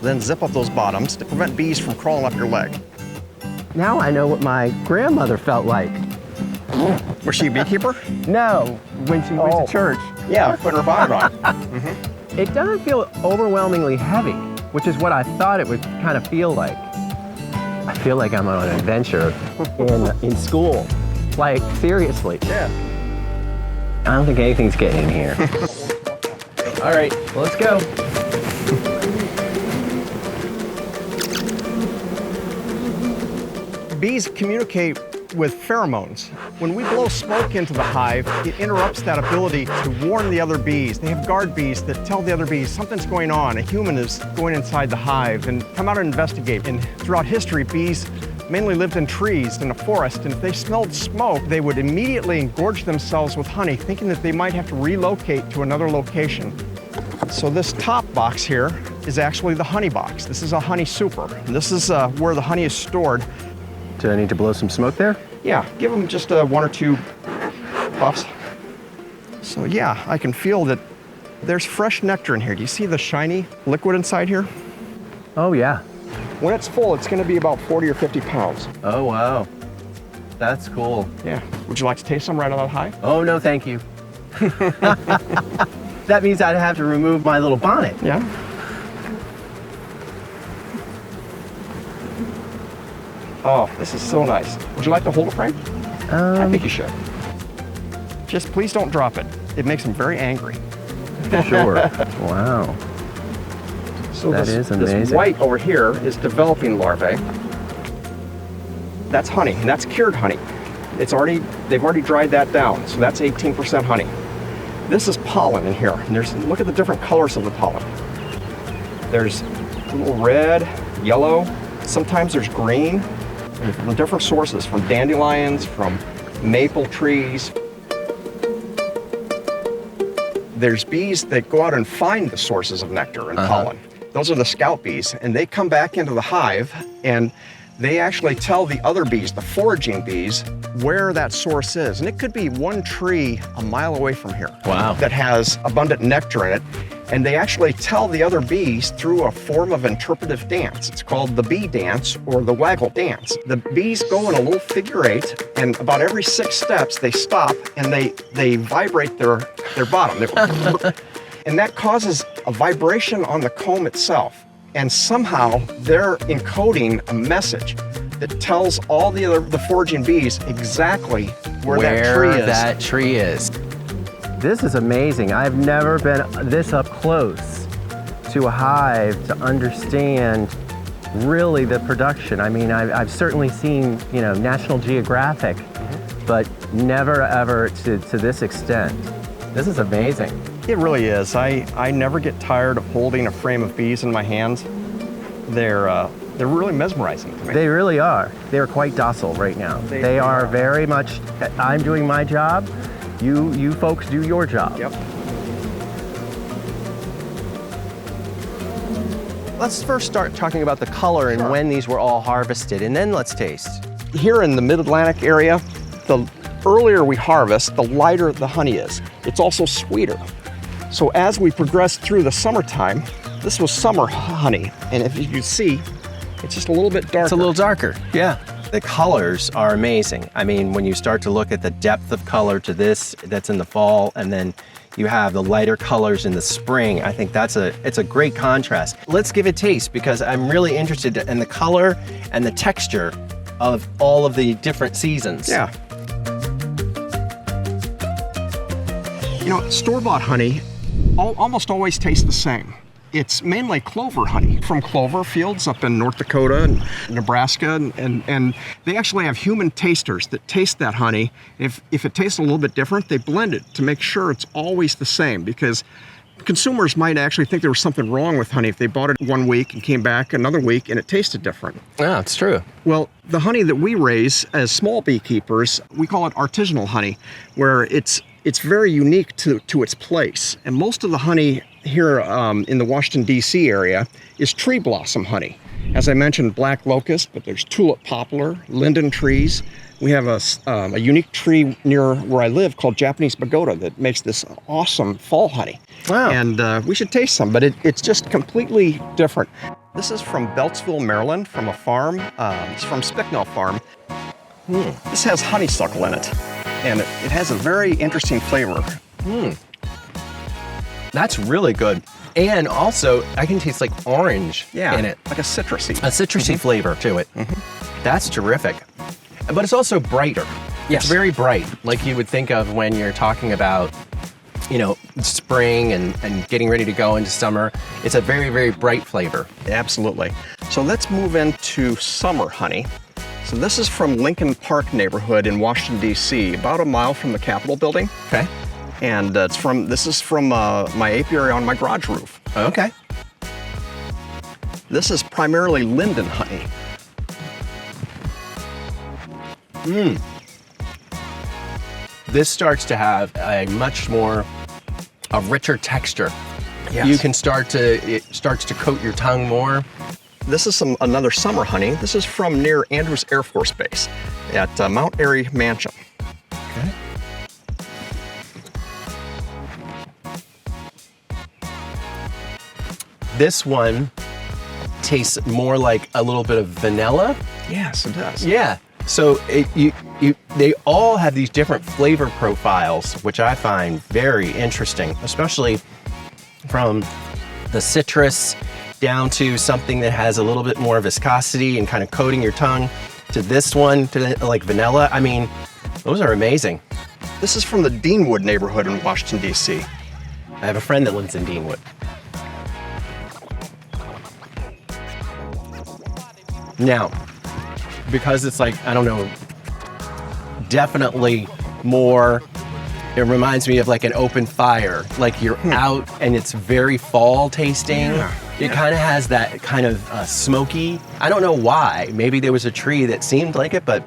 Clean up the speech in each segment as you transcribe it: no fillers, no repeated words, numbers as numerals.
then zip up those bottoms to prevent bees from crawling up your leg. Now I know what my grandmother felt like. Was she a beekeeper? No, when she went to church. Yeah, put her bonnet on. It doesn't feel overwhelmingly heavy, which is what I thought it would kind of feel like. I feel like I'm on an adventure in school. Like, seriously. Yeah. I don't think anything's getting in here. All right, let's go. Bees communicate with pheromones. When we blow smoke into the hive, it interrupts that ability to warn the other bees. They have guard bees that tell the other bees something's going on. A human is going inside the hive, and come out and investigate. And throughout history, bees mainly lived in trees in a forest, and if they smelled smoke, they would immediately engorge themselves with honey, thinking that they might have to relocate to another location. So this top box here is actually the honey box. This is a honey super. And this is where the honey is stored. Do I need to blow some smoke there? Yeah, give them just 1 or 2 puffs. So yeah, I can feel that there's fresh nectar in here. Do you see the shiny liquid inside here? Oh, yeah. When it's full, it's gonna be about 40 or 50 pounds. Oh, wow. That's cool. Yeah. Would you like to taste some right out of the hive? Oh, no, thank you. That means I'd have to remove my little bonnet. Yeah. Oh, this is so nice. Would you like to hold it, Frank? I think you should. Just please don't drop it. It makes him very angry. Sure. Wow. So That is amazing. This white over here is developing larvae. That's honey, and that's cured honey. They've already dried that down, so that's 18% honey. This is pollen in here, and look at the different colors of the pollen. There's a little red, yellow, sometimes there's green, and from different sources, from dandelions, from maple trees. There's bees that go out and find the sources of nectar and pollen. Those are the scout bees, and they come back into the hive, and they actually tell the other bees, the foraging bees, where that source is. And it could be one tree a mile away from here. Wow. That has abundant nectar in it. And they actually tell the other bees through a form of interpretive dance. It's called the bee dance or the waggle dance. The bees go in a little figure 8, and about every 6 steps they stop and they vibrate their bottom. And that causes a vibration on the comb itself. And somehow they're encoding a message that tells all the foraging bees exactly where that tree is. This is amazing. I've never been this up close to a hive to understand really the production. I mean, I've certainly seen, National Geographic, but never ever to this extent. This is amazing. It really is. I never get tired of holding a frame of bees in my hands. They're really mesmerizing to me. They really are. They're quite docile right now. They are very much, I'm doing my job, you folks do your job. Yep. Let's first start talking about the color and when these were all harvested, and then let's taste. Here in the Mid-Atlantic area, the earlier we harvest, the lighter the honey is. It's also sweeter. So as we progress through the summertime, this was summer honey, and if you can see, it's just a little bit darker. It's a little darker, yeah. The colors are amazing. I mean, when you start to look at the depth of color to this, that's in the fall, and then you have the lighter colors in the spring, I think it's a great contrast. Let's give it a taste, because I'm really interested in the color and the texture of all of the different seasons. Yeah. Store-bought honey almost always tastes the same. It's mainly clover honey from clover fields up in North Dakota and Nebraska, and they actually have human tasters that taste that honey. If it tastes a little bit different, they blend it to make sure it's always the same, because consumers might actually think there was something wrong with honey if they bought it one week and came back another week and it tasted different. Yeah, it's true. Well, the honey that we raise as small beekeepers, we call it artisanal honey, where it's very unique to its place. And most of the honey here in the Washington, D.C. area is tree blossom honey. As I mentioned, black locust, but there's tulip poplar, linden trees. We have a unique tree near where I live called Japanese pagoda that makes this awesome fall honey. Wow. And we should taste some, but it's just completely different. This is from Beltsville, Maryland, from a farm. It's from Spicknell Farm. This has honeysuckle in it, and it has a very interesting flavor. That's really good. And also, I can taste like orange in it. Like a citrusy. A citrusy flavor to it. That's terrific. But it's also brighter. Yes. It's very bright, like you would think of when you're talking about, you know, spring and getting ready to go into summer. It's a very, very bright flavor. Absolutely. So let's move into summer honey. So this is from Lincoln Park neighborhood in Washington, D.C., about a mile from the Capitol building. Okay. And this is from my apiary on my garage roof. Okay. This is primarily linden honey. This starts to have a much more, a richer texture. Yes. You can it starts to coat your tongue more. This is another summer honey. This is from near Andrews Air Force Base at Mount Airy Mansion. Okay. This one tastes more like a little bit of vanilla. Yes, it does. Yeah. So they all have these different flavor profiles, which I find very interesting, especially from the citrus down to something that has a little bit more viscosity and kind of coating your tongue, to this one, to like vanilla. I mean, those are amazing. This is from the Deanwood neighborhood in Washington, D.C. I have a friend that lives in Deanwood. Now, because it's like, I don't know, definitely more, it reminds me of like an open fire. Like you're out and it's very fall tasting. It kind of has that kind of smoky, I don't know why. Maybe there was a tree that seemed like it, but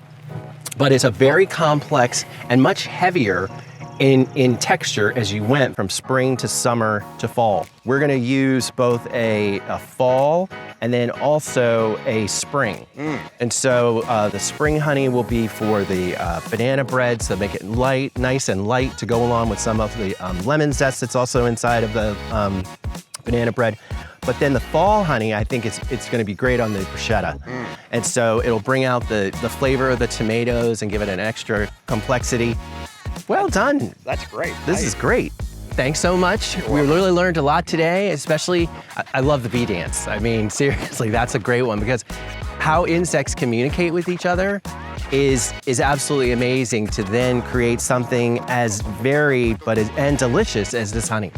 it's a very complex and much heavier in texture as you went from spring to summer to fall. We're gonna use both a fall and then also a spring. And so the spring honey will be for the banana bread, so make it light, nice and light to go along with some of the lemon zest that's also inside of the banana bread. But then the fall honey, I think it's gonna be great on the bruschetta. And so it'll bring out the flavor of the tomatoes and give it an extra complexity. Well done. That's great. This is great. Thanks so much. We really learned a lot today, especially, I love the bee dance. I mean, seriously, that's a great one because how insects communicate with each other is absolutely amazing to then create something as varied and delicious as this honey.